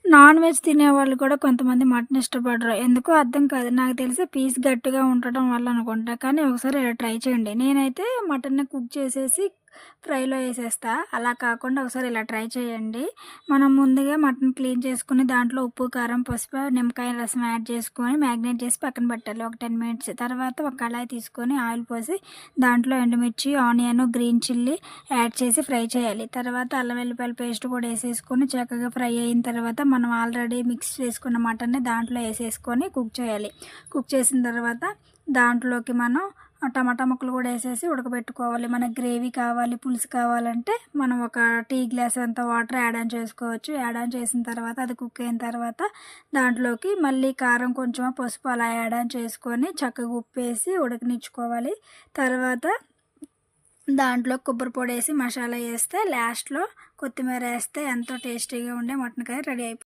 Non veg తినేవాళ్ళు కూడా కొంతమంది మటన్ ఇష్టపడరు. ఎందుకో అర్థం కాదు. నాకు తెలిసి పీస్ గట్టిగా ఉండటం వల్ల అనుకుంటా. కానీ ఒకసారి ఇలా ట్రై చేయండి. నేనైతే మటన్‌ని కుక్ చేసేసి ఫ్రైలో ఏసేస్తా. అలా కాకుండా ఒకసారి ఇలా ట్రై చేయండి. మనం ముందుగా మటన్ క్లీన్ చేసుకొని దాంట్లో ఉప్పు, కారం, పసుపు, నిమ్మకాయ రసం యాడ్ చేసుకొని మ్యాగ్నేట్ చేసి పక్కన పెట్టాలి ఒక 10 మినిట్స్. తర్వాత ఒక కళాయి తీసుకొని ఆయిల్ పోసి దాంట్లో ఎండుమిర్చి, ఆనియన్, గ్రీన్ చిల్లీ యాడ్ చేసి ఫ్రై చేయాలి. తర్వాత అల్లం వెల్లిపాయల పేస్ట్ కూడా వేసేసుకొని చక్కగా ఫ్రై అయిన తర్వాత మనం ఆల్రెడీ మిక్స్ చేసుకున్న మటన్ని దాంట్లో వేసేసుకొని కుక్ చేయాలి. కుక్ చేసిన తర్వాత దాంట్లోకి మనం టమాటా ముక్కలు కూడా వేసేసి ఉడకబెట్టుకోవాలి. మనకు గ్రేవీ కావాలి, పులుసు కావాలంటే మనం ఒక టీ గ్లాస్ అంత వాటర్ యాడ్ ఆన్ చేసుకోవచ్చు. యాడ్ ఆన్ చేసిన తర్వాత అది కుక్ అయిన తర్వాత దాంట్లోకి మళ్ళీ కారం కొంచెం, పసుపు అలా యాడ్ ఆన్ చేసుకొని చక్కగా ఉప్పేసి ఉడకనిచ్చుకోవాలి. తర్వాత దాంట్లో కొబ్బరి పొడి వేసి మసాలా వేస్తే లాస్ట్లో కొత్తిమీర వేస్తే ఎంతో టేస్టీగా ఉండే మటన్ కర్రీ రెడీ అయిపోతుంది.